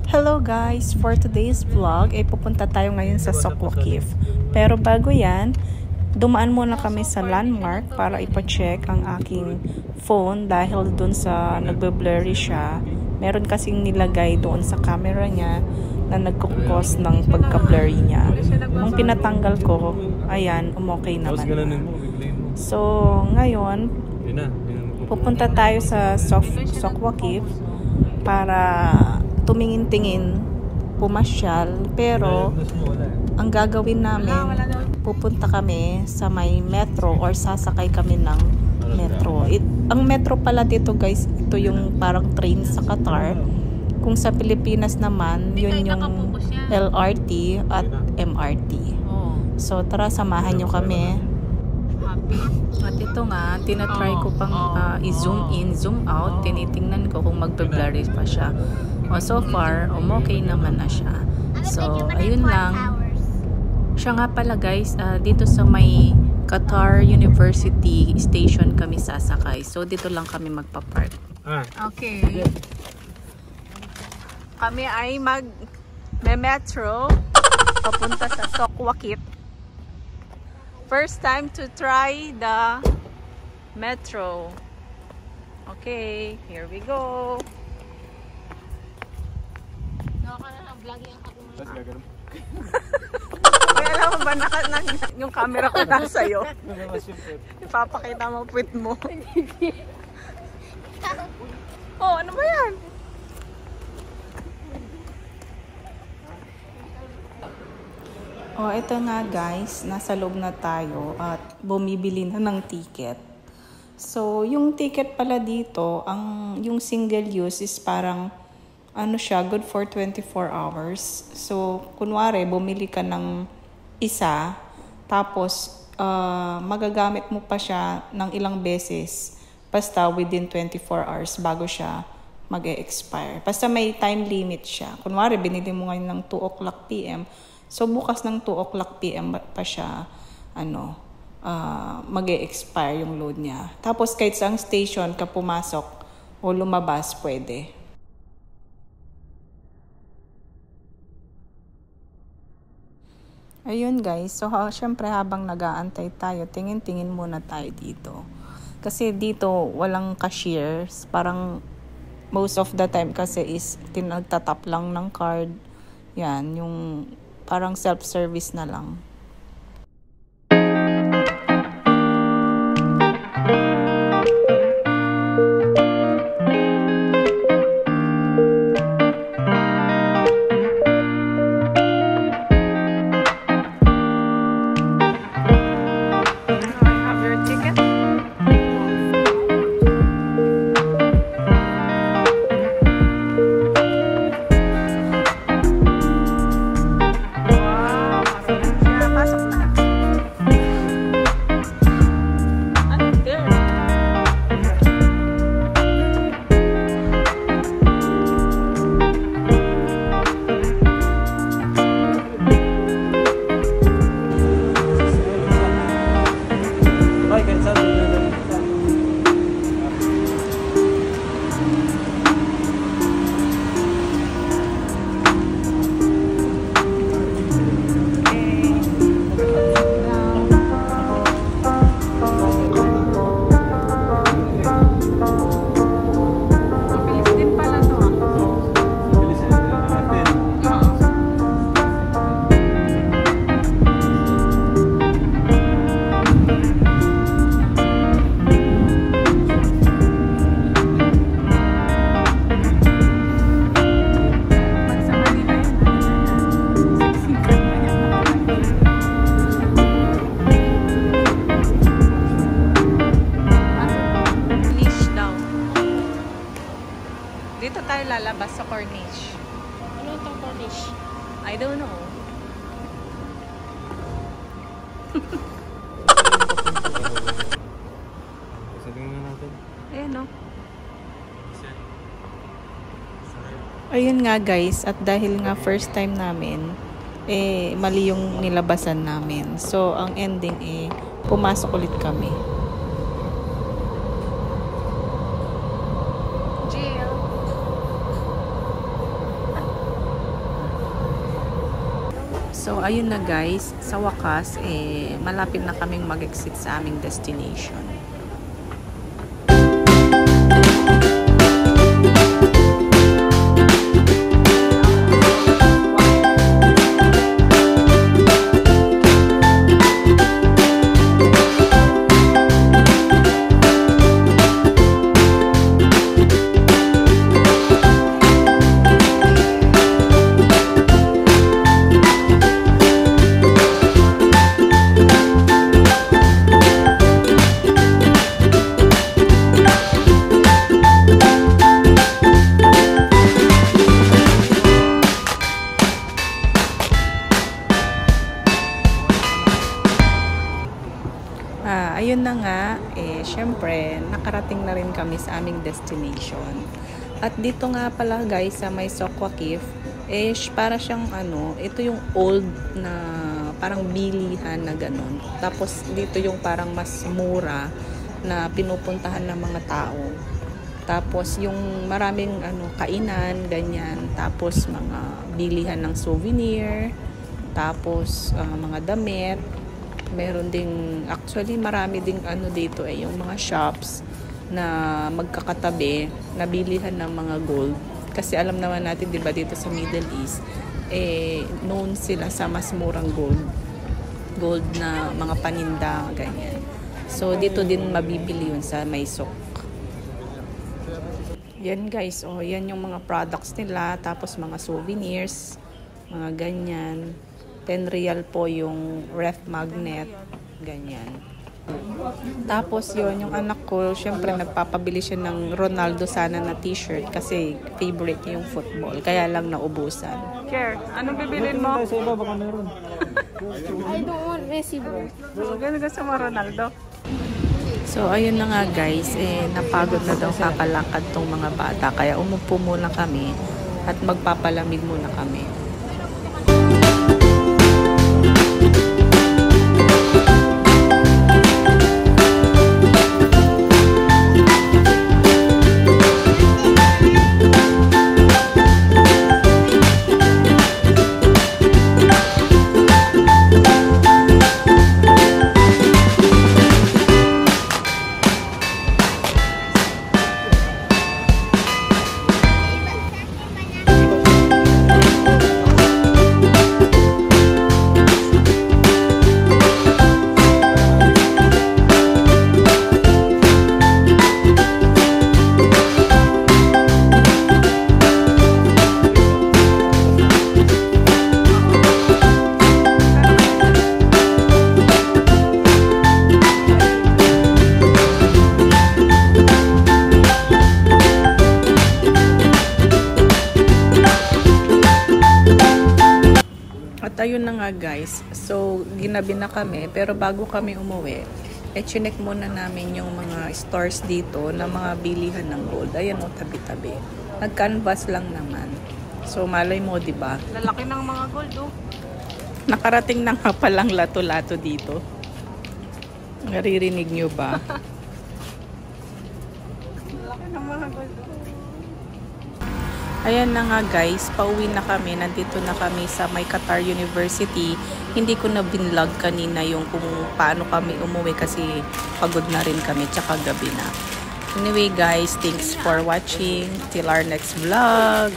Hello guys! For today's vlog, ay pupunta tayo ngayon sa Sokwa Cave. Pero bago yan, dumaan muna kami sa landmark para ipacheck ang aking phone dahil dun sa nagbe-blurry siya. Meron kasing nilagay doon sa camera niya na nagkukos ng pagka-blurry niya. Nung pinatanggal ko, ayan, umokay naman na. So, ngayon, pupunta tayo sa Sokwa Cave para tumingin-tingin, pumasyal, pero ang gagawin namin, pupunta kami sa may metro or sasakay kami ng metro. Ang metro pala dito guys, ito yung parang train sa Qatar. Kung sa Pilipinas naman, yun yung LRT at MRT. So tara, samahan nyo kami. At ito nga, tinatry ko pang i-zoom in, zoom out. Tinitingnan ko kung magbe-blurry pa siya. So far, okay naman na siya. So, ayun lang. Siya nga pala guys, dito sa may Qatar University Station kami sasakay. So, dito lang kami magpa-park. Okay. Kami ay mag-metro papunta sa Sokwa Cave. First time to try the metro. Okay, here we go. May alam mo ba yung camera ko nasa iyo? Ipapakita mo puwit mo. Oh, ano ba yan? Oh, ito nga guys, nasa loob na tayo at bumibili na ng ticket. So, yung ticket pala dito, yung single use is parang ano siya, good for 24 hours. So, kunwari, bumili ka ng isa, tapos magagamit mo pa siya ng ilang beses, basta within 24 hours bago siya mag-e-expire. Basta may time limit siya. Kunwari, binili mo ngayon ng 2 o'clock PM, so bukas ng 2 o'clock PM pa siya, mag-e-expire yung load niya. Tapos, kahit sa station ka pumasok o lumabas, pwede. Ayun guys, so syempre habang nag-aantay tayo, tingin-tingin muna tayo dito. Kasi dito walang cashiers, parang most of the time kasi is tinagtatap lang ng card. Yan, yung parang self-service na lang. Dito tayo lalabas sa Corniche. Ano itong Corniche? I don't know. Sabihin nga natin. Ayan o. Ayun nga guys, at dahil nga first time namin, mali yung nilabasan namin. So, ang ending pumasok ulit kami. Jill! So, ayun na guys, sa wakas, malapit na kaming mag-exit sa aming destination. Ayun na nga, syempre, nakarating na rin kami sa aming destination. At dito nga pala guys, sa may Sok Waqif, para siyang ito yung old na parang bilihan na ganun. Tapos dito yung parang mas mura na pinupuntahan ng mga tao. Tapos yung maraming kainan, ganyan. Tapos mga bilihan ng souvenir. Tapos mga damit. Meron ding, actually marami ding dito yung mga shops na magkakatabi na bilihan ng mga gold. Kasi alam naman natin, di ba, dito sa Middle East, known sila sa mas murang gold na mga paninda, ganyan. So dito din mabibili yun sa may Sok. Yan guys, yan yung mga products nila, tapos mga souvenirs, mga ganyan. 10 real po yung ref magnet, ganyan. Tapos yon yung anak ko, syempre nagpapabili siya ng Ronaldo sana na t-shirt kasi favorite niya yung football, kaya lang naubusan. Care, anong bibilin mo? Sa iba, baka meron. I don't want Messi, bro. Ganun ka sa Ronaldo. So, ayun na nga guys, napagod na daw kakalakad tong mga bata, kaya umupo muna kami at magpapalamig muna kami. At ayun na nga guys, so ginabi na kami, pero bago kami umuwi, chinek muna namin yung mga stores dito na mga bilihan ng gold. Ayan tabi-tabi. Nag-canvas lang naman. So malay mo, di ba? Lalaki ng mga gold, Nakarating na nga palang lato-lato dito. Naririnig nyo ba? Lalaki ng mga gold, Ayan na nga guys, pauwi na kami. Nandito na kami sa may Qatar University. Hindi ko na binlog kanina yung kung paano kami umuwi kasi pagod na rin kami, tsaka gabi na. Anyway guys, thanks for watching. Till our next vlog.